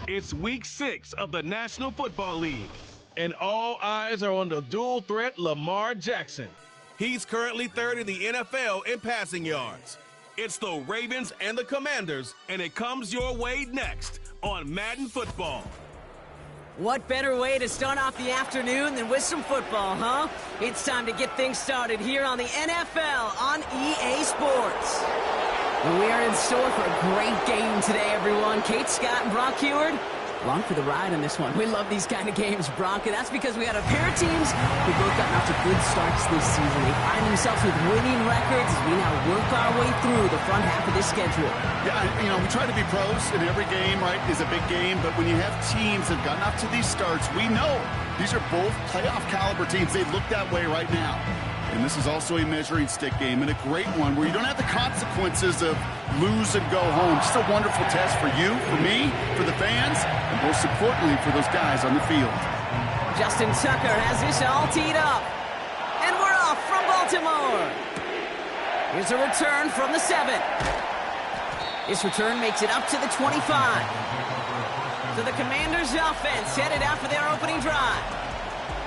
It's week 6 of the National Football League, and all eyes are on the dual threat Lamar Jackson. He's currently 3rd in the NFL in passing yards. It's the Ravens and the Commanders, and it comes your way next on Madden Football. What better way to start off the afternoon than with some football, huh? It's time to get things started here on the NFL on EA Sports. We are in store for a great game today, everyone. Kate Scott and Brock Heward, along for the ride on this one. We love these kind of games, Brock, and that's because we got a pair of teams who both gotten off to good starts this season. They find themselves with winning records as we now work our way through the front half of this schedule. Yeah, we try to be pros, and every game, right, is a big game, but when you have teams that have gotten off to these starts, we know these are both playoff caliber teams. They look that way right now. And this is also a measuring stick game, and a great one where you don't have the consequences of lose and go home. Just a wonderful test for you, for me, for the fans, and most importantly for those guys on the field. Justin Tucker has this all teed up. And we're off from Baltimore. Here's a return from the 7. This return makes it up to the 25. So the Commanders' offense headed out for their opening drive.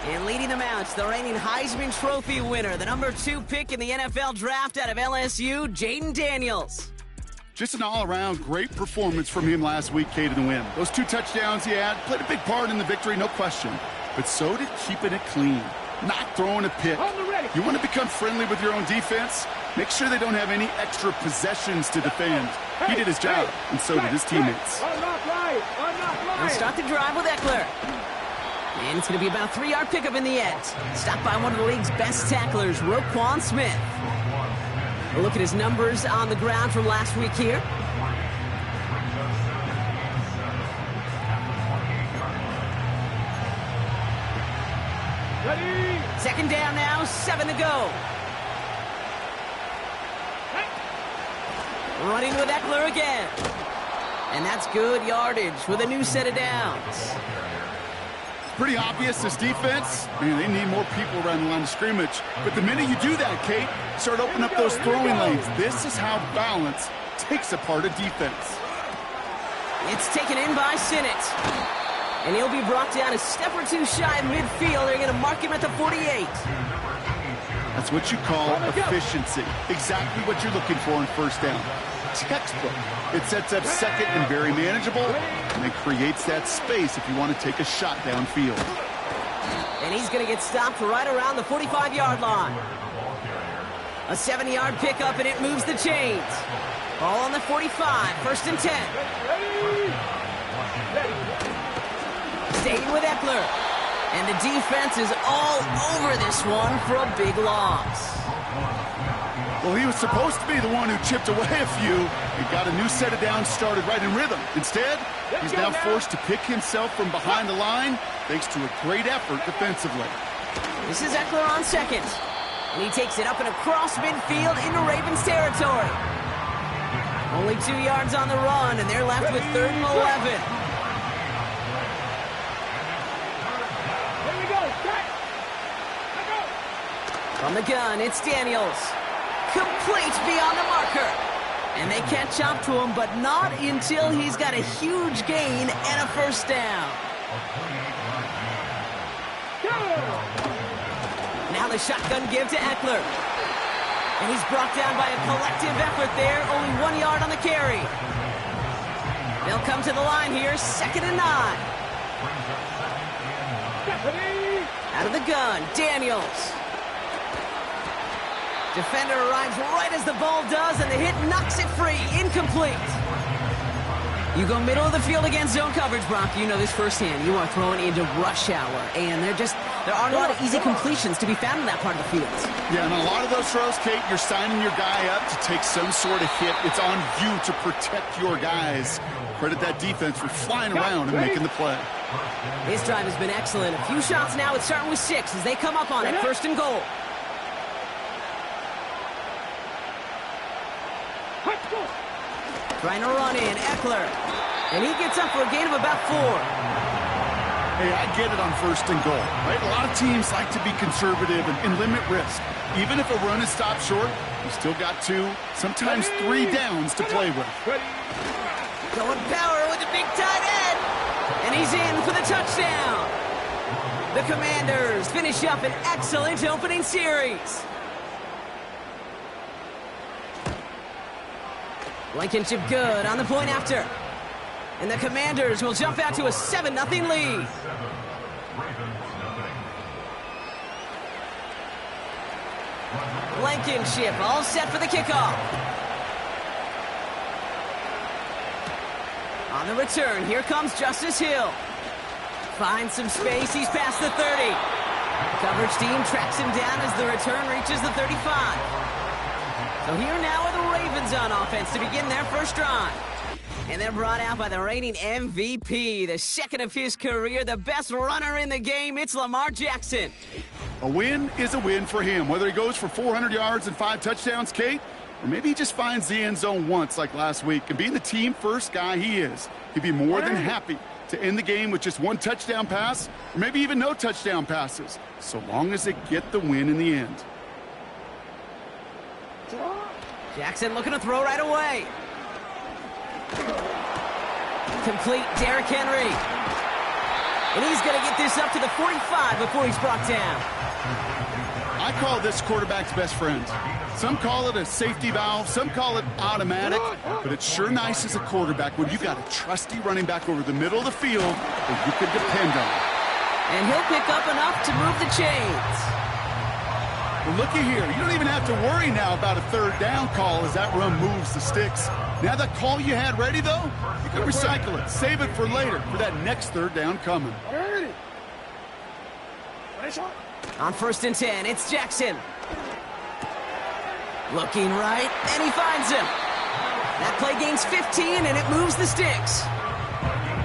And leading them out, the reigning Heisman Trophy winner, the number 2 pick in the NFL draft out of LSU, Jaden Daniels. Just an all-around great performance from him last week, Kate, in the win. Those 2 touchdowns he had played a big part in the victory, no question. But so did keeping it clean, not throwing a pick. You want to become friendly with your own defense? Make sure they don't have any extra possessions to defend. He did his job, and so did his teammates. We'll start the drive with Eckler. And it's going to be about a 3-yard pickup in the end. Stopped by one of the league's best tacklers, Roquan Smith. We'll look at his numbers on the ground from last week here. Ready? Second down now, 7 to go. Running with Eckler again. And that's good yardage with a new set of downs. Pretty obvious, this defense, man, they need more people around the line of scrimmage. But the minute you do that, Kate, start opening up those throwing lanes. This is how balance takes apart a defense. It's taken in by Sinnott. And he'll be brought down a step or 2 shy of midfield. They're going to mark him at the 48. That's what you call efficiency. Exactly what you're looking for in first down. Textbook. It sets up second and very manageable, and it creates that space if you want to take a shot downfield. And he's going to get stopped right around the 45-yard line. A 70-yard pickup, and it moves the chains. Ball on the 45, first and 10. Staying with Eckler. And the defense is all over this one for a big loss. Well, he was supposed to be the one who chipped away a few and got a new set of downs started right in rhythm. Instead, he's now forced to pick himself from behind the line thanks to a great effort defensively. This is Eckler on second. And he takes it up and across midfield into Ravens territory. Only 2 yards on the run, and they're left with 3rd and 11. From the gun, it's Daniels. Complete beyond the marker. And they catch up to him, but not until he's got a huge gain and a first down. Now the shotgun give to Eckler. And he's brought down by a collective effort there, only 1 yard on the carry. They'll come to the line here, 2nd and 9. Out of the gun, Daniels. Defender arrives right as the ball does, and the hit knocks it free. Incomplete. You go middle of the field against zone coverage, Brock. You know this firsthand. You are throwing into rush hour, and there aren't a lot of easy completions to be found in that part of the field. Yeah, and a lot of those throws, Kate, you're signing your guy up to take some sort of hit. It's on you to protect your guys. Credit that defense for flying around and making the play. His drive has been excellent. A few shots now. It's starting with 6 as they come up on it. 1st and goal. Trying to run in, Eckler. And he gets up for a gain of about 4. Hey, I get it on 1st and goal, right? A lot of teams like to be conservative and limit risk. Even if a run is stopped short, you still got 2, sometimes 3 downs to play with. Going power with the big tight end. And he's in for the touchdown. The Commanders finish up an excellent opening series. Blankenship good on the point after. And the Commanders will jump out to a 7-0 lead. Blankenship all set for the kickoff. On the return, here comes Justice Hill. Finds some space, he's past the 30. Coverage team tracks him down as the return reaches the 35. So here now are the Ravens on offense to begin their first drive. And they're brought out by the reigning MVP, the second of his career, the best runner in the game. It's Lamar Jackson. A win is a win for him, whether he goes for 400 yards and 5 touchdowns, Kate, or maybe he just finds the end zone once like last week. And being the team-first guy he is, he'd be more than happy to end the game with just 1 touchdown pass, or maybe even no touchdown passes, so long as they get the win in the end. Jackson looking to throw right away. Complete, Derrick Henry. And he's going to get this up to the 45 before he's brought down. I call this quarterback's best friend. Some call it a safety valve, some call it automatic, but it's sure nice as a quarterback when you've got a trusty running back over the middle of the field that you can depend on. And he'll pick up enough to move the chains. Well, looky here. You don't even have to worry now about a third down call as that run moves the sticks. Now that call you had ready, though, you can recycle it. Save it for later for that next third down coming. On 1st and 10, it's Jackson. Looking right, and he finds him. That play gains 15, and it moves the sticks.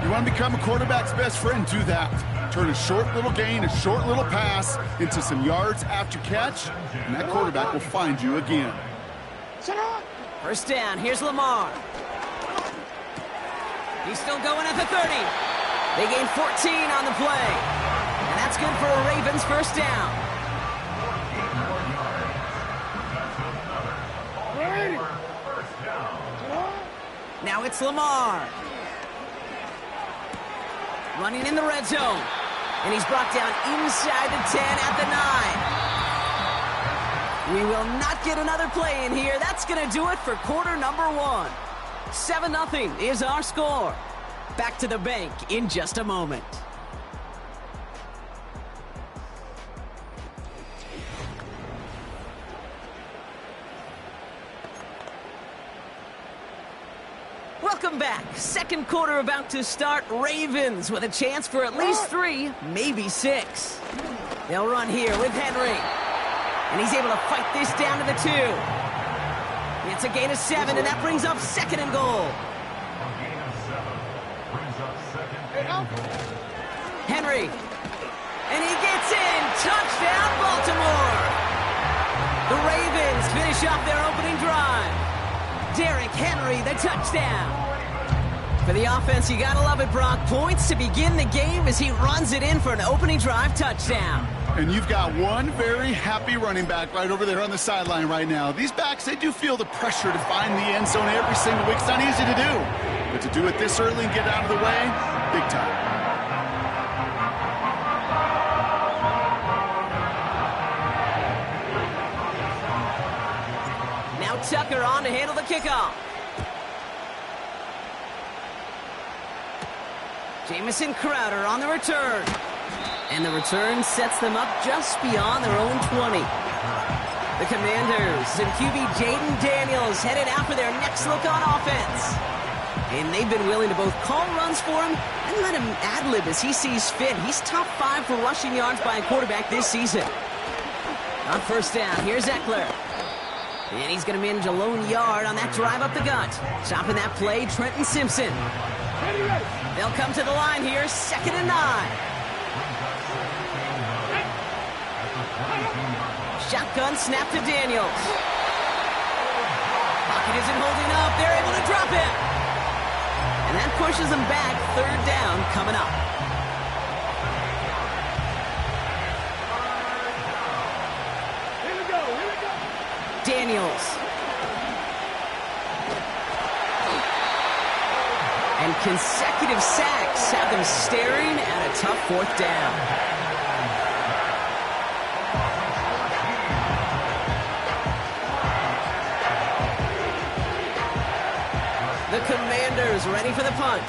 You want to become a quarterback's best friend? Do that. Turn a short little gain, a short little pass into some yards after catch, and that quarterback will find you again. First down, here's Lamar. He's still going at the 30. They gain 14 on the play. And that's good for a Ravens first down. Now it's Lamar. Running in the red zone. And he's brought down inside the 10 at the 9. We will not get another play in here. That's going to do it for quarter number 1. 7-0 is our score. Back to the bank in just a moment. Welcome back. Second quarter about to start. Ravens with a chance for at least 3, maybe 6. They'll run here with Henry. And he's able to fight this down to the 2. It's a gain of 7, and that brings up 2nd and goal. Henry. And he gets in. Touchdown, Baltimore. The Ravens finish off their opening drive. Derrick Henry, the touchdown. For the offense, you gotta love it, Brock. Points to begin the game as he runs it in for an opening drive touchdown. And you've got one very happy running back right over there on the sideline right now. These backs, they do feel the pressure to find the end zone every single week. It's not easy to do. But to do it this early and get out of the way, big time. Now Tucker on to handle the kickoff. Jamison Crowder on the return. And the return sets them up just beyond their own 20. The Commanders and QB Jaden Daniels headed out for their next look on offense. And they've been willing to both call runs for him and let him ad-lib as he sees fit. He's top 5 for rushing yards by a quarterback this season. On first down, here's Eckler. And he's going to manage a lone yard on that drive up the gut. Stopping that play, Trenton Simpson. They'll come to the line here, 2nd and 9. Shotgun snap to Daniels. Pocket isn't holding up. They're able to drop it. And that pushes them back. 3rd down coming up. Daniels. And consecutive sacks have them staring at a tough fourth down. The Commanders ready for the punt.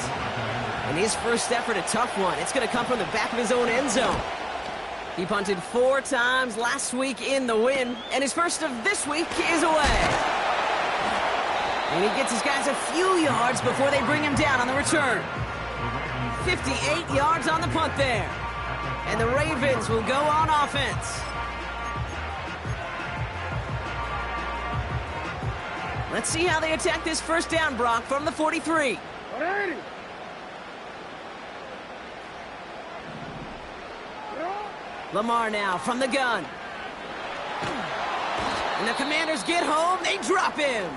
And his first effort, a tough one. It's going to come from the back of his own end zone. He punted 4 times last week in the win, and his first of this week is away. And he gets his guys a few yards before they bring him down on the return. 58 yards on the punt there. And the Ravens will go on offense. Let's see how they attack this first down, Brock, from the 43. Lamar now from the gun. And the Commanders get home. They drop him.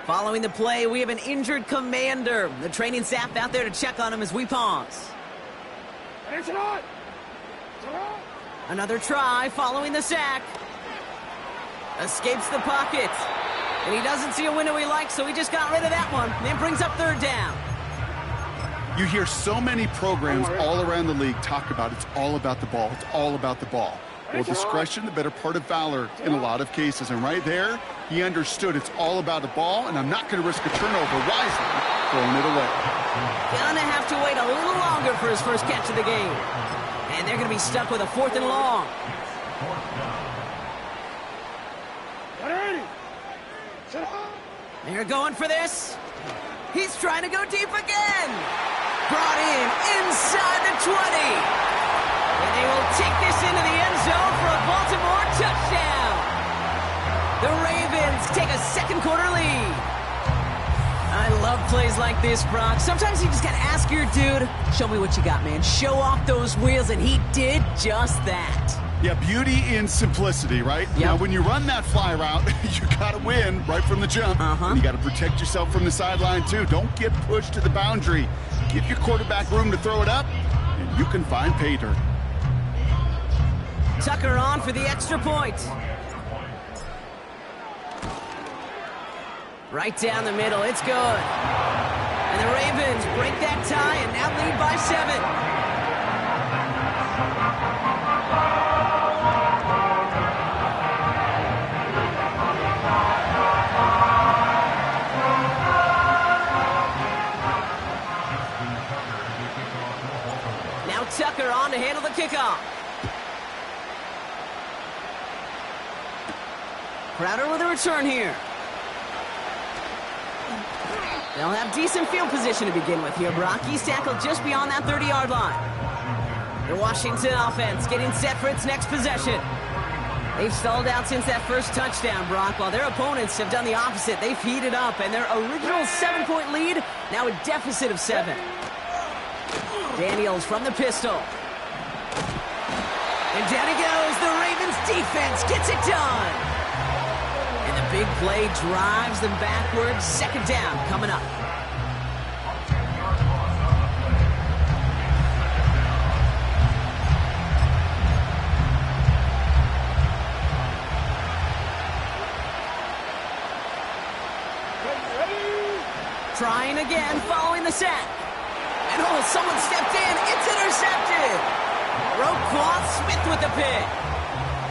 Following the play, we have an injured Commander. The training staff out there to check on him as we pause. Another try following the sack. Escapes the pocket. And he doesn't see a window he likes, so he just got rid of that one. And brings up third down. You hear so many programs all around the league talk about it's all about the ball. It's all about the ball. Well, discretion, the better part of valor in a lot of cases. And right there, he understood it's all about the ball, and I'm not going to risk a turnover wisely, throwing it away. Gonna have to wait a little longer for his first catch of the game. And they're going to be stuck with a 4th and long. They're going for this. He's trying to go deep again. Brought in inside the 20. And they will take this into the end zone for a Baltimore touchdown. The Ravens take a second quarter lead. I love plays like this, Brock. Sometimes you just got to ask your dude, show me what you got, man. Show off those wheels, and he did just that. Yeah, beauty in simplicity, right? Yep. Now, when you run that fly route, you got to win right from the jump. And you got to protect yourself from the sideline, too. Don't get pushed to the boundary. Give your quarterback room to throw it up, and you can find pay dirt. Tucker on for the extra point. Right down the middle, it's good. And the Ravens break that tie and now lead by 7. Tucker on to handle the kickoff. Crowder with a return here. They'll have decent field position to begin with here, Brock. He's tackled just beyond that 30-yard line. The Washington offense getting set for its next possession. They've stalled out since that first touchdown, Brock, while their opponents have done the opposite. They've heated up, and their original 7-point lead, now a deficit of 7. Daniels from the pistol. And down he goes. The Ravens defense gets it done. And the big play drives them backwards. Second down coming up. Trying again following the sack. And oh, someone stepped in. It's intercepted. Roquan Smith with the pick.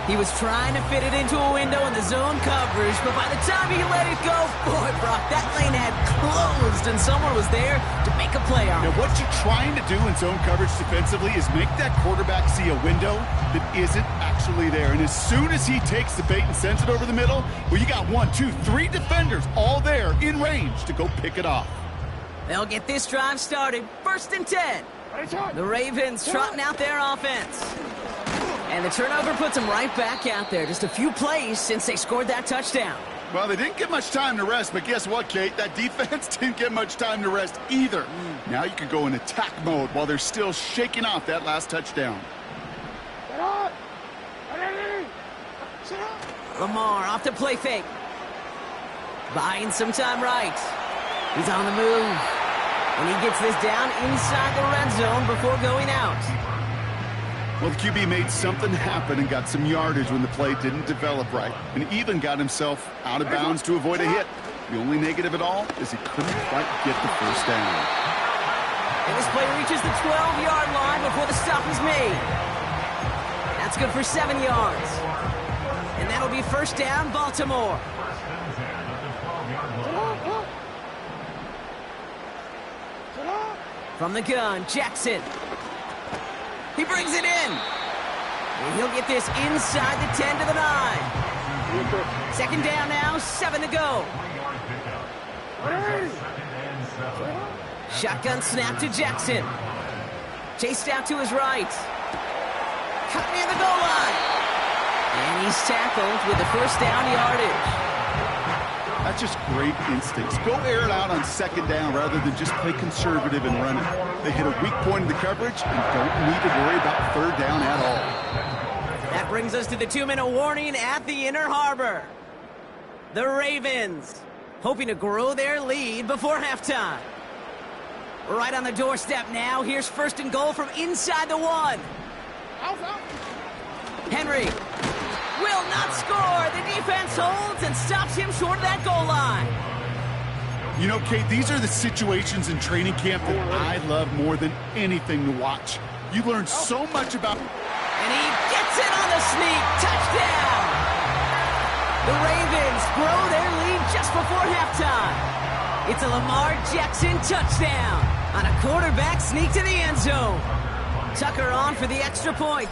He was trying to fit it into a window in the zone coverage, but by the time he let it go, boy, Brock, that lane had closed, and someone was there to make a play on it. Now, what you're trying to do in zone coverage defensively is make that quarterback see a window that isn't actually there. And as soon as he takes the bait and sends it over the middle, well, you got 1, 2, 3 defenders all there in range to go pick it off. They'll get this drive started. 1st and 10. The Ravens trotting out their offense. And the turnover puts them right back out there. Just a few plays since they scored that touchdown. Well, they didn't get much time to rest, but guess what, Kate? That defense didn't get much time to rest either. Now you can go in attack mode while they're still shaking off that last touchdown. Lamar off the play fake. Buying some time right. He's on the move. And he gets this down inside the red zone before going out. Well, the QB made something happen and got some yardage when the play didn't develop right, and even got himself out of bounds to avoid a hit. The only negative at all is he couldn't quite get the first down. And this play reaches the 12-yard line before the stop is made. That's good for 7 yards. And that'll be first down, Baltimore. From the gun, Jackson. He brings it in. And he'll get this inside the 10 to the 9. Second down now, 7 to go. Shotgun snap to Jackson. Chased out to his right. Cut near the goal line. And he's tackled with the first down yardage. That's just great instincts. Go air it out on second down rather than just play conservative and run it. They hit a weak point in the coverage and don't need to worry about third down at all. That brings us to the 2-minute warning at the Inner Harbor. The Ravens hoping to grow their lead before halftime. Right on the doorstep now. Here's first and goal from inside the 1. Henry will not score. The defense holds and stops him short of that goal line. You know, Kate, these are the situations in training camp that I love more than anything to watch. You learn so much about... And he gets it on the sneak. Touchdown! The Ravens grow their lead just before halftime. It's a Lamar Jackson touchdown on a quarterback sneak to the end zone. Tucker on for the extra point.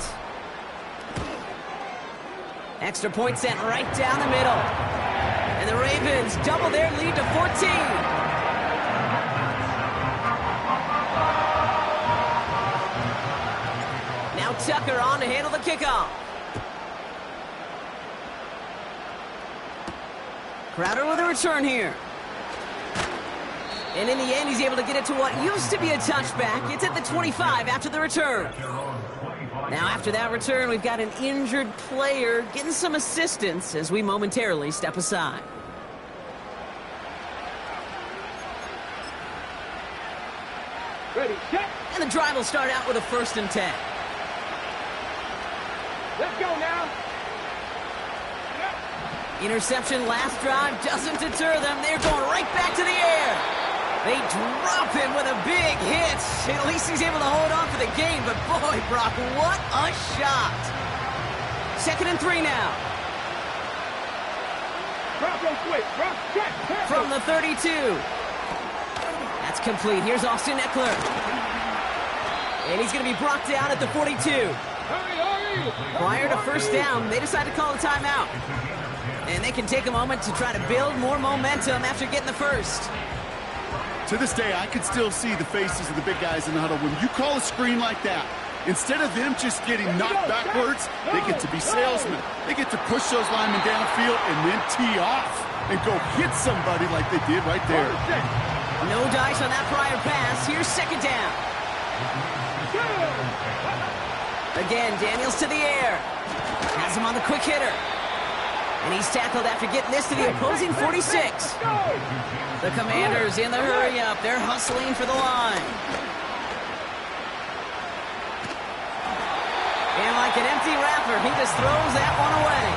Extra point sent right down the middle. And the Ravens double their lead to 14. Now Tucker on to handle the kickoff. Crowder with a return here. And in the end, he's able to get it to what used to be a touchback. It's at the 25 after the return. Now, after that return, we've got an injured player getting some assistance as we momentarily step aside. Ready, set. And the drive will start out with a 1st and 10. Let's go now. Interception last drive doesn't deter them. They're going right back to the air. They drop him with a big hit. At least he's able to hold on for the game. But boy, Brock, what a shot. 2nd and 3 now. Drop real quick. Drop. Check. From the 32. That's complete. Here's Austin Eckler. And he's going to be brought down at the 42. Hurry. Prior to first down, they decide to call a timeout. And they can take a moment to try to build more momentum after getting the first. To this day, I can still see the faces of the big guys in the huddle. When you call a screen like that, instead of them just getting knocked backwards, they get to be salesmen. They get to push those linemen downfield and then tee off and go hit somebody like they did right there. No dice on that prior pass. Here's 2nd down. Again, Daniels to the air. Has him on the quick hitter. And he's tackled after getting this to the opposing 46. The Commanders in the hurry-up. They're hustling for the line. And like an empty wrapper, he just throws that one away.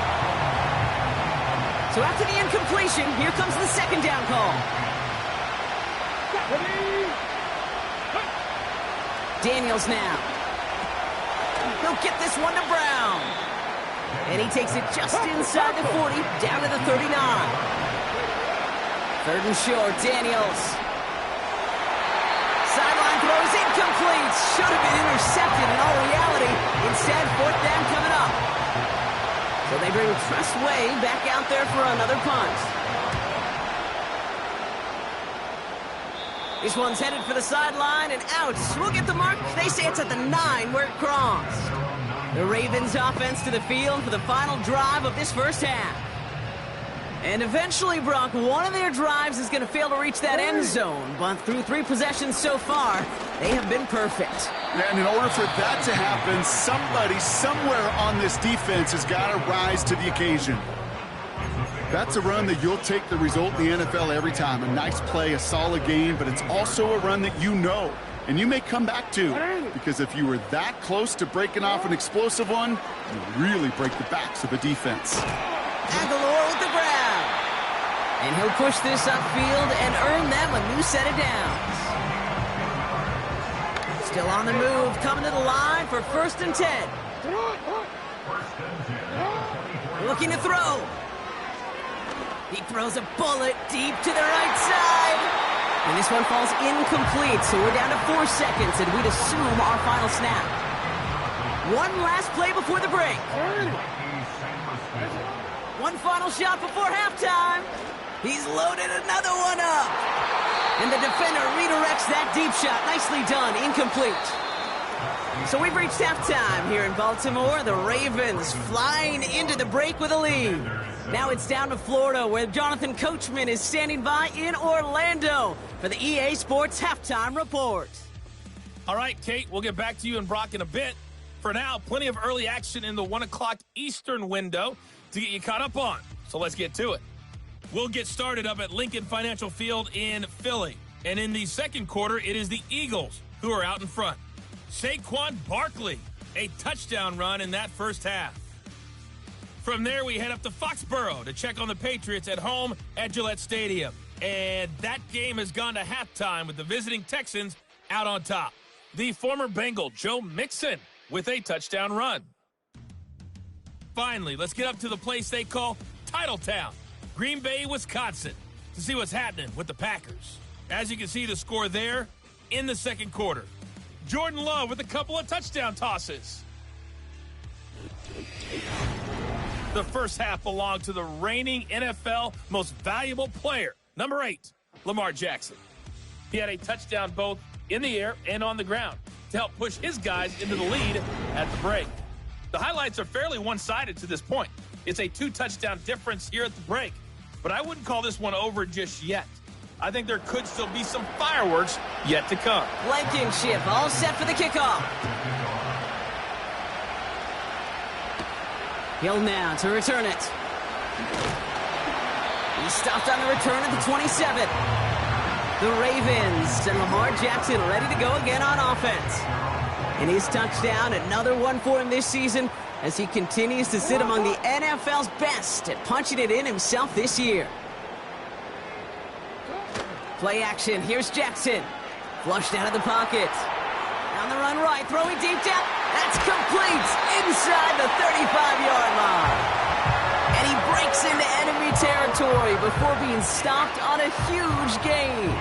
So after the incompletion, here comes the 2nd down call. Daniels now. He'll get this one to Brown. And he takes it just inside the 40, down to the 39. 3rd and short, Daniels. Sideline throws incomplete. Should have been intercepted in all reality. Instead, 4th down coming up. So they bring Tress Way back out there for another punt. This one's headed for the sideline and out. We'll get the mark. They say it's at the 9 where it crossed. The Ravens offense to the field for the final drive of this first half. And eventually, Brock, one of their drives is going to fail to reach that end zone. But through 3 possessions so far, they have been perfect. And in order for that to happen, somebody somewhere on this defense has got to rise to the occasion. That's a run that you'll take the result in the NFL every time. A nice play, a solid game, but it's also a run that you know. And you may come back to, because if you were that close to breaking off an explosive one, you really break the backs of a defense. Aguilar with the grab. And he'll push this upfield and earn them a new set of downs. Still on the move, coming to the line for 1st and 10. Looking to throw. He throws a bullet deep to the right side. And this one falls incomplete, so we're down to 4 seconds, and we'd assume our final snap. One last play before the break. One final shot before halftime. He's loaded another one up. And the defender redirects that deep shot. Nicely done. Incomplete. So we've reached halftime here in Baltimore. The Ravens flying into the break with a lead. Now it's down to Florida, where Jonathan Coachman is standing by in Orlando for the EA Sports Halftime Report. All right, Kate, we'll get back to you and Brock in a bit. For now, plenty of early action in the 1 o'clock Eastern window to get you caught up on. So let's get to it. We'll get started up at Lincoln Financial Field in Philly. And in the second quarter, it is the Eagles who are out in front. Saquon Barkley, a touchdown run in that first half. From there, we head up to Foxborough to check on the Patriots at home at Gillette Stadium. And that game has gone to halftime with the visiting Texans out on top. The former Bengal, Joe Mixon, with a touchdown run. Finally, let's get up to the place they call Titletown, Green Bay, Wisconsin, to see what's happening with the Packers. As you can see, the score there in the second quarter. Jordan Love with a couple of touchdown tosses. The first half belonged to the reigning NFL most valuable player, number 8, Lamar Jackson. He had a touchdown both in the air and on the ground to help push his guys into the lead at the break. The highlights are fairly one-sided to this point. It's a 2-touchdown difference here at the break, but I wouldn't call this one over just yet. I think there could still be some fireworks yet to come. Blankenship all set for the kickoff. Hill now to return it. He stopped on the return at the 27. The Ravens and Lamar Jackson ready to go again on offense. And his touchdown, another one for him this season as he continues to sit among the NFL's best at punching it in himself this year. Play action, here's Jackson. Flushed out of the pocket. On the run right, throwing deep down. That's complete inside the 35-yard line. And he breaks into enemy territory before being stopped on a huge gain.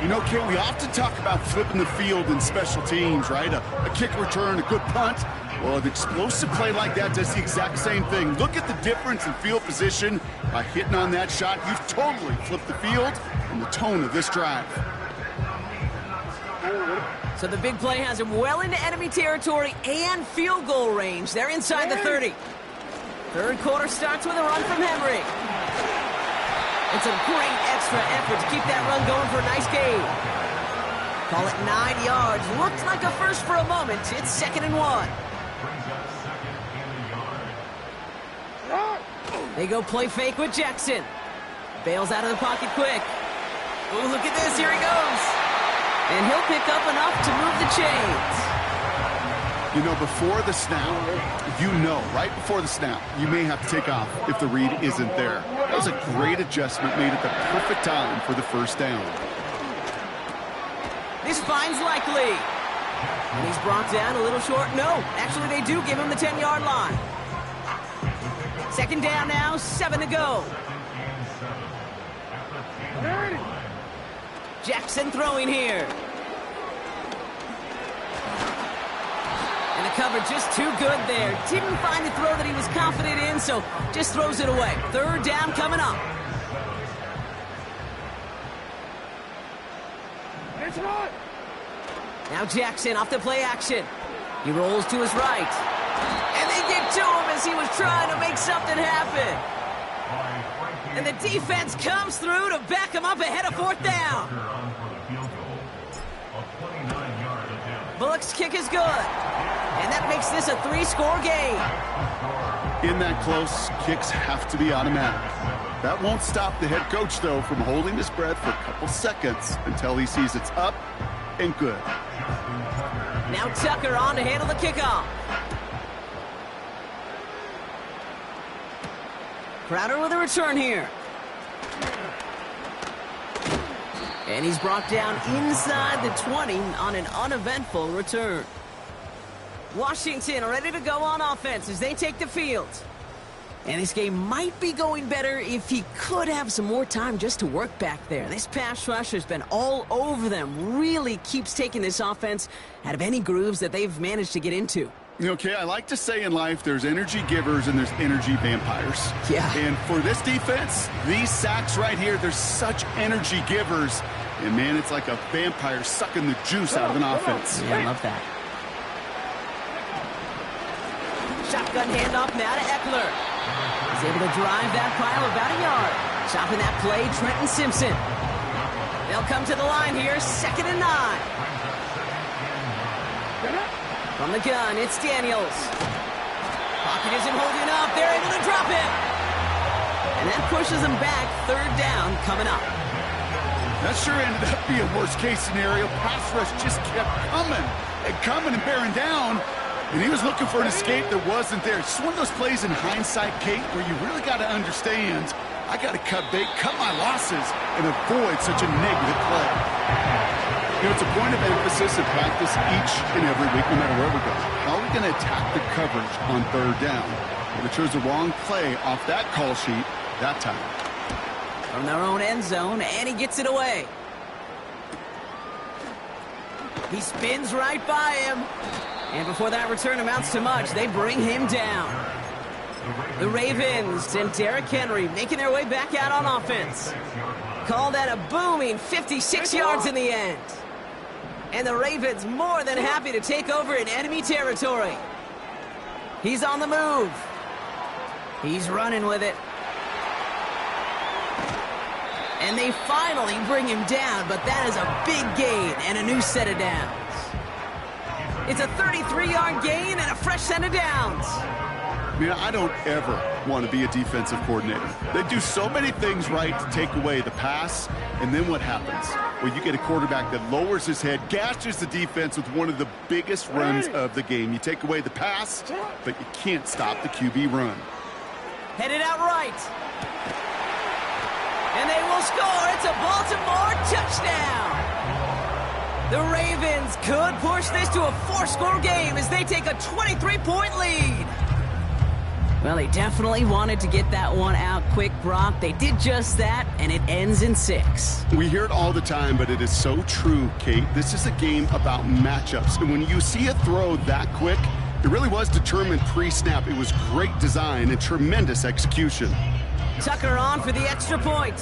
You know, Kate, we often talk about flipping the field in special teams, right? A kick return, a good punt. Well, an explosive play like that does the exact same thing. Look at the difference in field position. By hitting on that shot, you've totally flipped the field and the tone of this drive. So the big play has him well into enemy territory and field goal range. They're inside the 30. Third quarter starts with a run from Henry. It's a great extra effort to keep that run going for a nice gain. Call it 9 yards. Looked like a first for a moment. It's 2nd and 1. They go play fake with Jackson. Bails out of the pocket quick. Ooh, look at this. Here he goes. And he'll pick up enough to move the chains. You know, before the snap, right before the snap, you may have to take off if the read isn't there. That was a great adjustment made at the perfect time for the first down. This finds Likely. And he's brought down a little short. No, actually they do give him the 10-yard line. 2nd down now, 7 to go. Jackson throwing here. And the cover just too good there. Didn't find the throw that he was confident in, so just throws it away. 3rd down coming up. Now Jackson off the play action. He rolls to his right. And they get to him as he was trying to make something happen. And the defense comes through to back him up ahead of 4th down. Bullock's kick is good. And that makes this a 3-score game. In that close, kicks have to be automatic. That won't stop the head coach, though, from holding his breath for a couple seconds until he sees it's up and good. Now Tucker on to handle the kickoff. Crowder with a return here. And he's brought down inside the 20 on an uneventful return. Washington ready to go on offense as they take the field. And this game might be going better if he could have some more time just to work back there. This pass rush has been all over them. Really keeps taking this offense out of any grooves that they've managed to get into. Okay, I like to say in life there's energy givers and there's energy vampires. Yeah. And for this defense, these sacks right here, they're such energy givers. And, man, it's like a vampire sucking the juice out of an offense. Yeah, I love that. Shotgun handoff now to Eckler. He's able to drive that pile about a yard. Chopping that play, Trenton Simpson. They'll come to the line here, 2nd and 9. From the gun, it's Daniels. Pocket isn't holding up. They're able to drop it. And that pushes them back. 3rd down coming up. That sure ended up being worst-case scenario. Pass rush just kept coming and bearing down. And he was looking for an escape that wasn't there. It's just one of those plays in hindsight, Kate, where you really got to understand, I got to cut my losses, and avoid such a negative play. You know, it's a point of emphasis in practice each and every week, no matter where we go. How are we going to attack the coverage on 3rd down? Well, they chose the wrong play off that call sheet that time. From their own end zone, and he gets it away. He spins right by him. And before that return amounts to much, they bring him down. The Ravens and Derrick Henry making their way back out on offense. Call that a booming 56 yards in the end. And the Ravens more than happy to take over in enemy territory. He's on the move. He's running with it. And they finally bring him down, but that is a big gain and a new set of downs. It's a 33-yard gain and a fresh set of downs. Man, I don't ever want to be a defensive coordinator. They do so many things right to take away the pass, and then what happens? Well, you get a quarterback that lowers his head, gashes the defense with one of the biggest runs of the game. You take away the pass, but you can't stop the QB run. Headed out right. And they will score. It's a Baltimore touchdown. The Ravens could push this to a 4-score game as they take a 23-point lead. Well, they definitely wanted to get that one out quick, Brock. They did just that, and it ends in 6. We hear it all the time, but it is so true, Kate. This is a game about matchups. And when you see a throw that quick, it really was determined pre-snap. It was great design and tremendous execution. Tucker on for the extra point.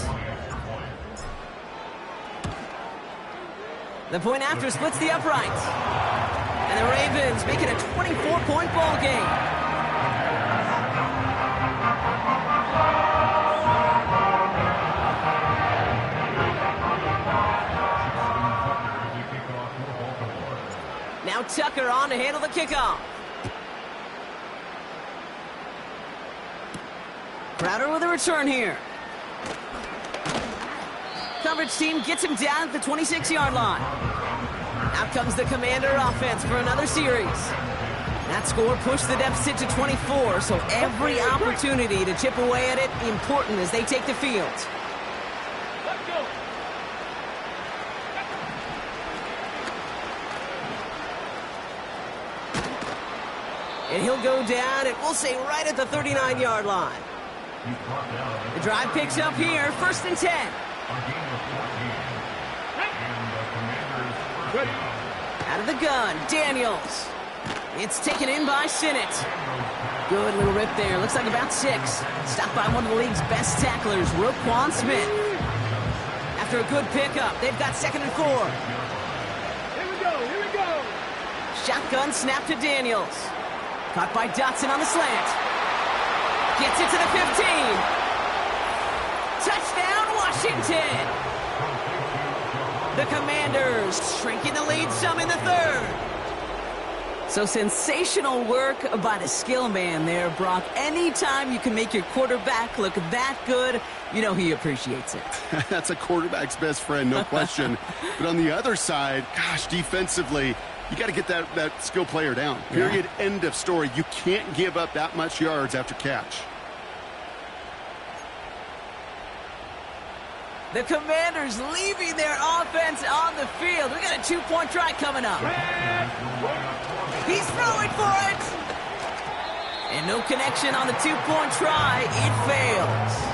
The point after splits the uprights. And the Ravens make it a 24-point ball game. Now Tucker on to handle the kickoff. Crowder with a return here. Coverage team gets him down at the 26-yard line. Out comes the Commander offense for another series. That score pushed the deficit to 24, so every opportunity to chip away at it important as they take the field. And he'll go down, and we'll say right at the 39-yard line. The drive picks up here, 1st and 10. Out of the gun, Daniels. It's taken in by Sinnott. Good little rip there, looks like about 6. Stopped by one of the league's best tacklers, Roquan Smith. After a good pickup, they've got 2nd and 4. Here we go. Shotgun snap to Daniels. Caught by Dotson on the slant. Gets it to the 15. Touchdown, Washington. The Commanders shrinking the lead some in the 3rd. So sensational work by the skill man there, Brock. Anytime you can make your quarterback look that good, you know he appreciates it. That's a quarterback's best friend, no question. But on the other side, gosh, defensively, you got to get that skill player down. Period. Yeah. End of story. You can't give up that much yards after catch. The Commanders leaving their offense on the field. We got a 2-point try coming up. He's throwing for it. And no connection on the 2-point try. It fails.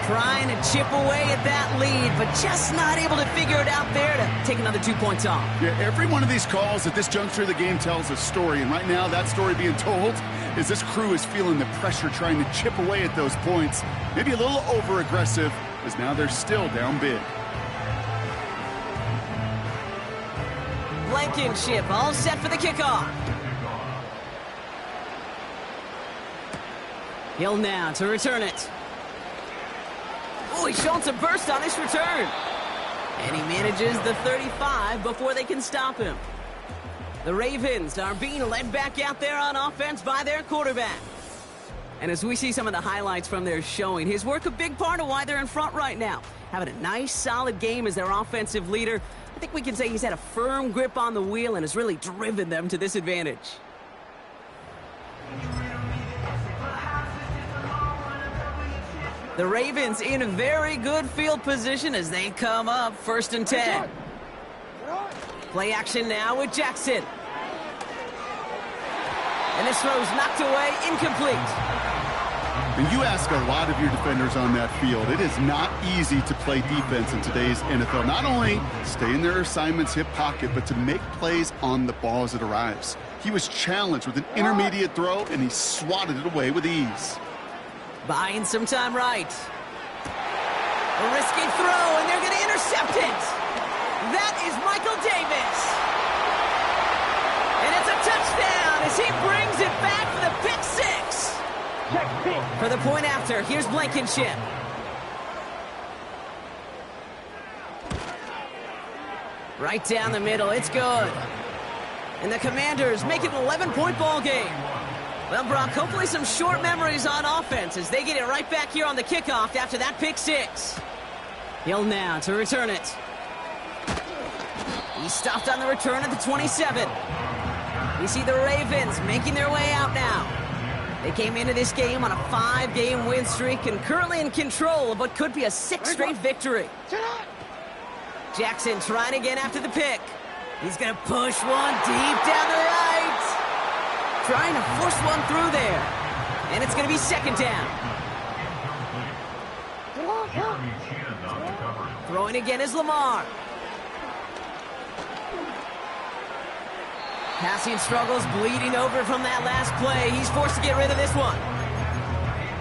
Trying to chip away at that lead, but just not able to figure it out there to take another 2 points off. Yeah, every one of these calls at this juncture of the game tells a story, and right now that story being told is this crew is feeling the pressure trying to chip away at those points. Maybe a little over-aggressive, as now they're still down big. Blankenship all set for the kickoff. Hill now to return it. Oh, he's showing some burst on this return. And he manages the 35 before they can stop him. The Ravens are being led back out there on offense by their quarterback. And as we see some of the highlights from their showing, his work a big part of why they're in front right now. Having a nice, solid game as their offensive leader. I think we can say he's had a firm grip on the wheel and has really driven them to this advantage. The Ravens in a very good field position as they come up 1st and 10. Play action now with Jackson. And this throw's knocked away, incomplete. And you ask a lot of your defenders on that field. It is not easy to play defense in today's NFL. Not only stay in their assignment's hip pocket, but to make plays on the ball as it arrives. He was challenged with an intermediate throw, and he swatted it away with ease. Buying some time right. A risky throw, and they're going to intercept it. That is Michael Davis. And it's a touchdown as he brings it back for the pick six. For the point after, here's Blankenship. Right down the middle, it's good. And the Commanders make it an 11-point ball game. Well, Brock, hopefully some short memories on offense as they get it right back here on the kickoff after that pick six. Hill now to return it. He stopped on the return at the 27. We see the Ravens making their way out now. They came into this game on a 5-game win streak and currently in control of what could be a 6th straight victory. Jackson trying again after the pick. He's going to push one deep down the right. Trying to force one through there. And it's going to be 2nd down. Throwing again is Lamar. Passing struggles, bleeding over from that last play. He's forced to get rid of this one.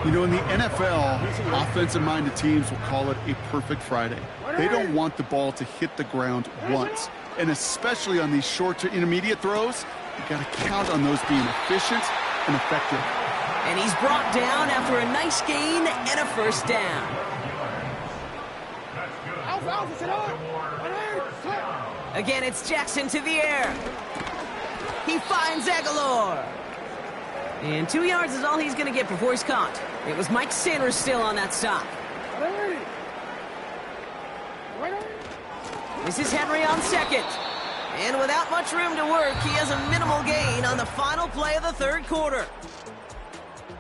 You know, in the NFL, offensive-minded teams will call it a perfect Friday. They don't want the ball to hit the ground once. And especially on these short to intermediate throws, you got to count on those being efficient and effective. And he's brought down after a nice gain and a 1st down. Again, it's Jackson to the air. He finds Aguilar. And 2 yards is all he's going to get before he's caught. It was Mike Sanders still on that stop. This is Henry on 2nd. And without much room to work, he has a minimal gain on the final play of the 3rd quarter.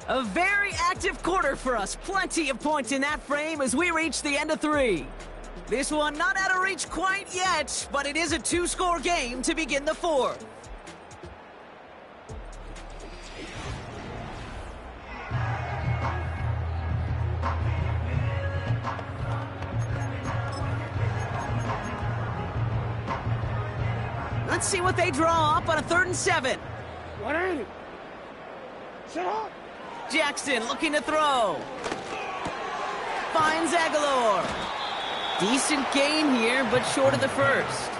A very active quarter for us. Plenty of points in that frame as we reach the end of 3. This one not out of reach quite yet, but it is a 2-score game to begin the 4th. Let's see what they draw up on a 3rd and 7. Jackson looking to throw. Finds Aguilar. Decent gain here, but short of the 1st.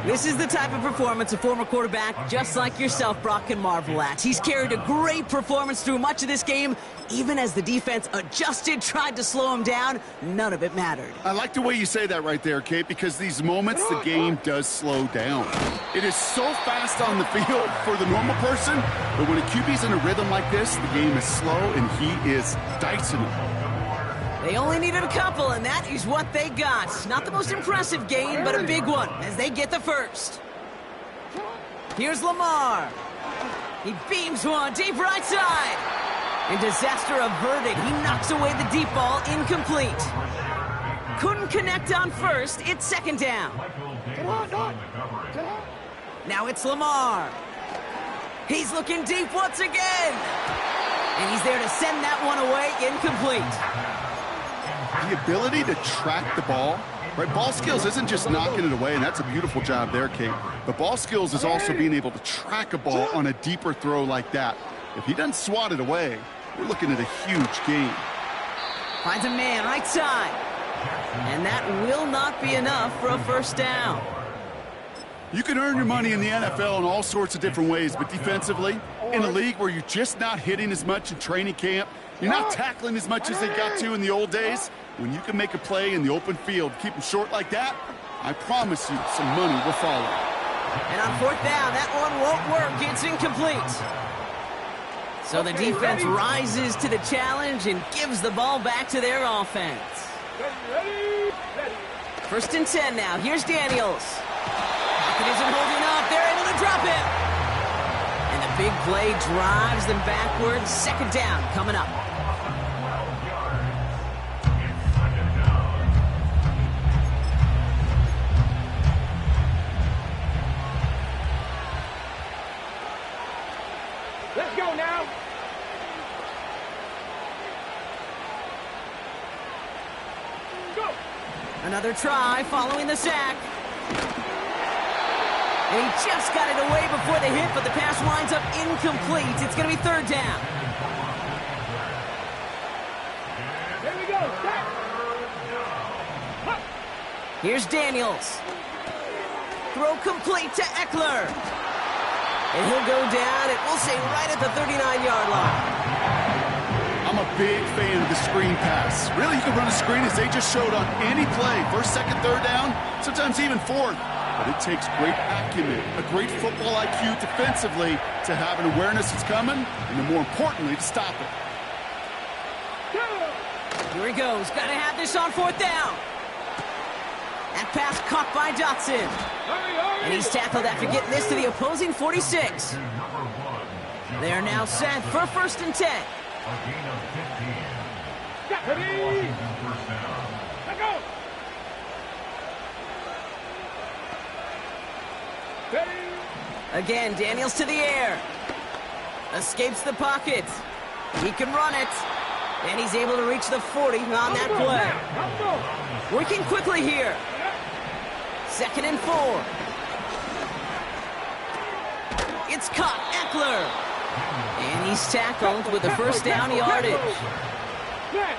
This is the type of performance a former quarterback just like yourself, Brock, can marvel at. He's carried a great performance through much of this game. Even as the defense adjusted, tried to slow him down, none of it mattered. I like the way you say that right there, Kate, because these moments the game does slow down. It is so fast on the field for the normal person, but when a QB's in a rhythm like this, the game is slow and he is dicing it. They only needed a couple, and that is what they got. Not the most impressive gain, but a big one as they get the 1st. Here's Lamar. He beams one deep right side. And disaster averted. He knocks away the deep ball, incomplete. couldn't connect on first. It's second down. Now it's Lamar. He's looking deep once again. And he's there to send that one away, incomplete. The ability to track the ball, right? Ball skills isn't just knocking it away, and that's a beautiful job there, Kate. But ball skills is also being able to track a ball on a deeper throw like that. If he doesn't swat it away, we're looking at a huge gain. Finds a man right side. And that will not be enough for a first down. You can earn your money in the NFL in all sorts of different ways, but defensively, in a league where you're just not hitting as much in training camp, you're not tackling as much as they got to in the old days, when you can make a play in the open field, keep them short like that, I promise you some money will follow. And on fourth down, that one won't work. It's incomplete. So the defense rises to the challenge and gives the ball back to their offense. First and 10 now. Here's Daniels. Pocket isn't holding up. They're able to drop it. And the big play drives them backwards. Second down coming up. Let's go now. Go. Another try following the sack. And he just got it away before the hit, but the pass winds up incomplete. It's going to be third down. Here we go. Set. Huh. Here's Daniels. Throw complete to Eckler. And he'll go down, and we'll say right at the 39-yard line. I'm a big fan of the screen pass. Really, you can run a screen as they just showed on any play. First, second, third down, sometimes even fourth. But it takes great acumen, a great football IQ defensively to have an awareness it's coming, and then more importantly, to stop it. Here he goes. Got to have this on fourth down. That pass caught by Dotson. And he's tackled after getting this to the opposing 46. They are now set for first and 10. Ready. Let's go. Ready. Again, Daniels to the air. Escapes the pocket. He can run it. And he's able to reach the 40 on that play. Working quickly here. Second and 4. It's caught. Eckler. And he's tackled with the first down yardage.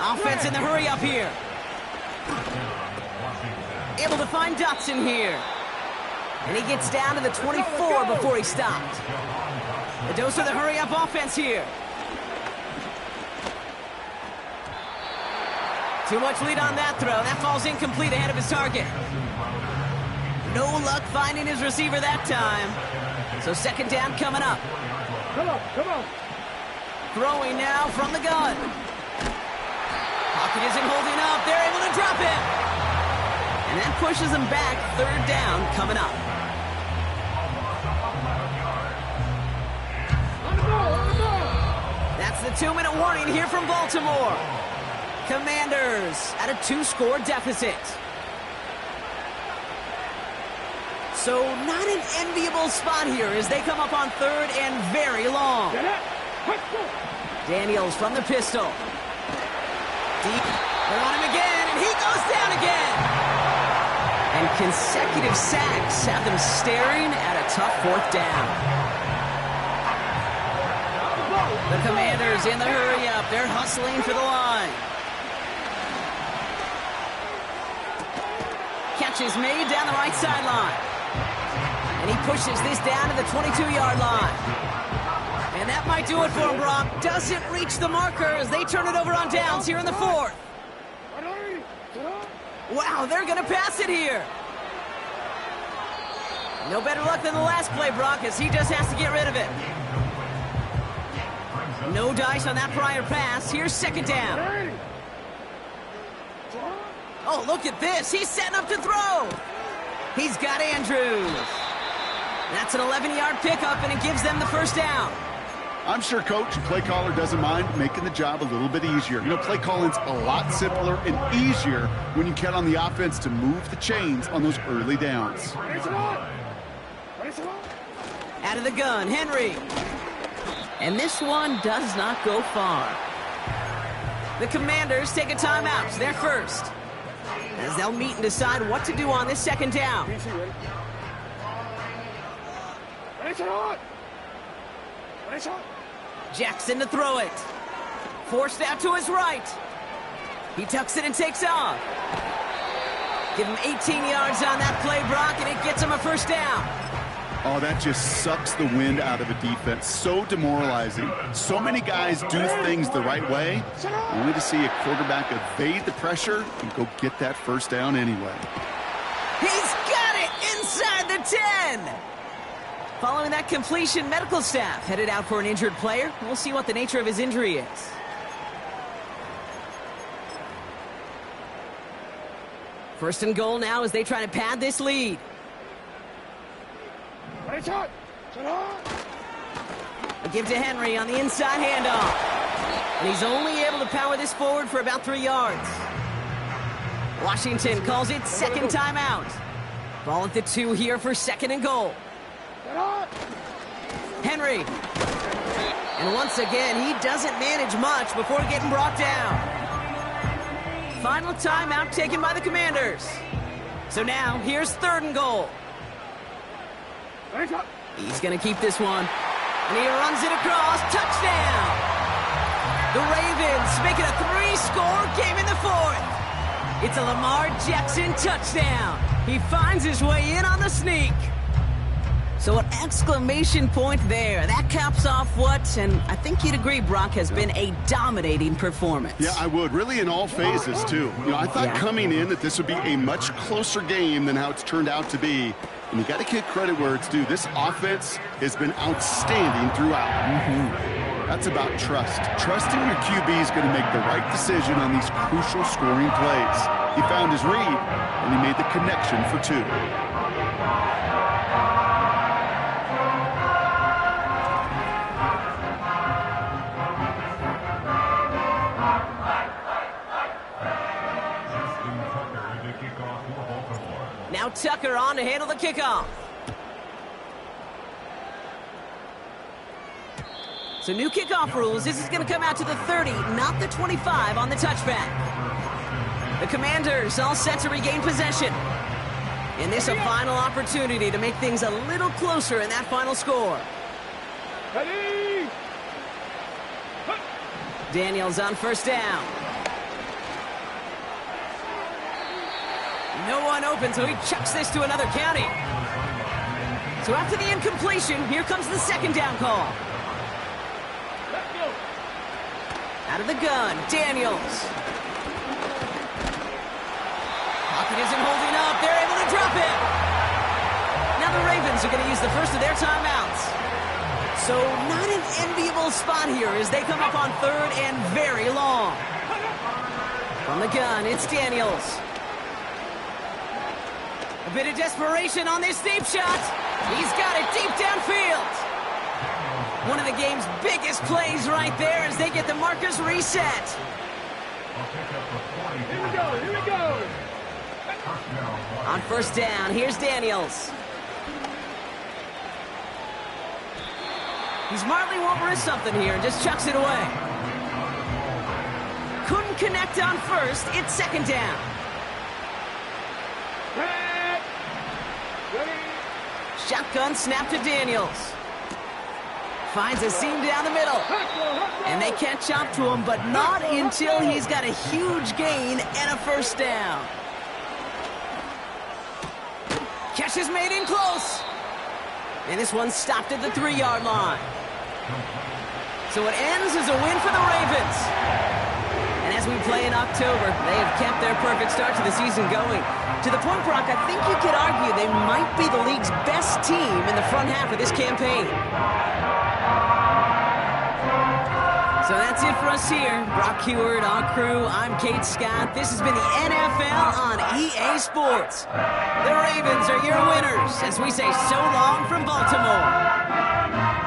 Offense in the hurry up here. Able to find Dotson here. And he gets down to the 24 before he stopped. A dose of the hurry up offense here. Too much lead on that throw. That falls incomplete ahead of his target. No luck finding his receiver that time. So second down coming up. Come on, come on. Throwing now from the gun. Pocket isn't holding up. They're able to drop it. And that pushes them back. Third down coming up. On the ball, on the ball. That's the 2-minute warning here from Baltimore. Commanders at a 2-score deficit. So not an enviable spot here as they come up on third and very long. Daniels from the pistol. Deep. They're on him again, and he goes down again. And consecutive sacks have them staring at a tough fourth down. The Commanders in the hurry up. They're hustling for the line. Catch is made down the right sideline. And he pushes this down to the 22-yard line. And that might do it for him, Brock. Doesn't reach the marker as they turn it over on downs here in the fourth. Wow, they're going to pass it here. No better luck than the last play, Brock, as he just has to get rid of it. No dice on that prior pass. Here's second down. Oh, look at this. He's setting up to throw. He's got Andrews. That's an 11-yard pickup, and it gives them the first down. I'm sure coach and play caller doesn't mind making the job a little bit easier. You know, play calling's a lot simpler and easier when you count on the offense to move the chains on those early downs. Out of the gun, Henry. And this one does not go far. The Commanders take a timeout. They're first, as they'll meet and decide what to do on this second down. Jackson to throw it. Forced out to his right. He tucks it and takes off. Give him 18 yards on that play, Brock, and it gets him a first down. Oh, that just sucks the wind out of a defense. So demoralizing. So many guys do things the right way, only to see a quarterback evade the pressure and go get that first down anyway. He's got it inside the 10. Following that completion, medical staff headed out for an injured player. We'll see what the nature of his injury is. First and goal now as they try to pad this lead. A give to Henry on the inside handoff. And he's only able to power this forward for about 3 yards. Washington calls it second timeout. Ball at the 2 here for second and goal. Henry. And once again, he doesn't manage much before getting brought down. Final timeout taken by the Commanders. So now, here's third and goal. He's going to keep this one. And he runs it across. Touchdown! The Ravens make it a 3-score game in the fourth. It's a Lamar Jackson touchdown. He finds his way in on the sneak. So an exclamation point there. That caps off what, and I think you'd agree, Brock, has been a dominating performance. Yeah, I would. Really in all phases, too. You know, I thought coming in that this would be a much closer game than how it's turned out to be. And you got to give credit where it's due. This offense has been outstanding throughout. That's about trust. Trusting your QB is going to make the right decision on these crucial scoring plays. He found his read, and he made the connection for 2. Now Tucker on to handle the kickoff. So new kickoff rules. This is going to come out to the 30, not the 25 on the touchback. The Commanders all set to regain possession. And this a final opportunity to make things a little closer in that final score. Daniels on first down. No one open, so he chucks this to another county. So after the incompletion, here comes the second down call. Out of the gun, Daniels. Pocket isn't holding up. They're able to drop it. Now the Ravens are going to use the first of their timeouts. So not an enviable spot here as they come up on third and very long. From the gun, it's Daniels. A bit of desperation on this deep shot. He's got it deep downfield. One of the game's biggest plays right there as they get the markers reset. Here we go. On first down, here's Daniels. He smartly won't risk something here and just chucks it away. Couldn't connect on first. It's second down. Shotgun snap to Daniels. Finds a seam down the middle. And they catch up to him, but not until he's got a huge gain and a first down. Catch is made in close. And this one stopped at the 3-yard line. So it ends as a win for the Ravens. And as we play in October, they have kept their perfect start to the season going. To the point, Brock, I think you could argue they might be the league's best team in the front half of this campaign. So that's it for us here. Brock Heward, our crew, I'm Kate Scott. This has been the NFL on EA Sports. The Ravens are your winners as we say so long from Baltimore.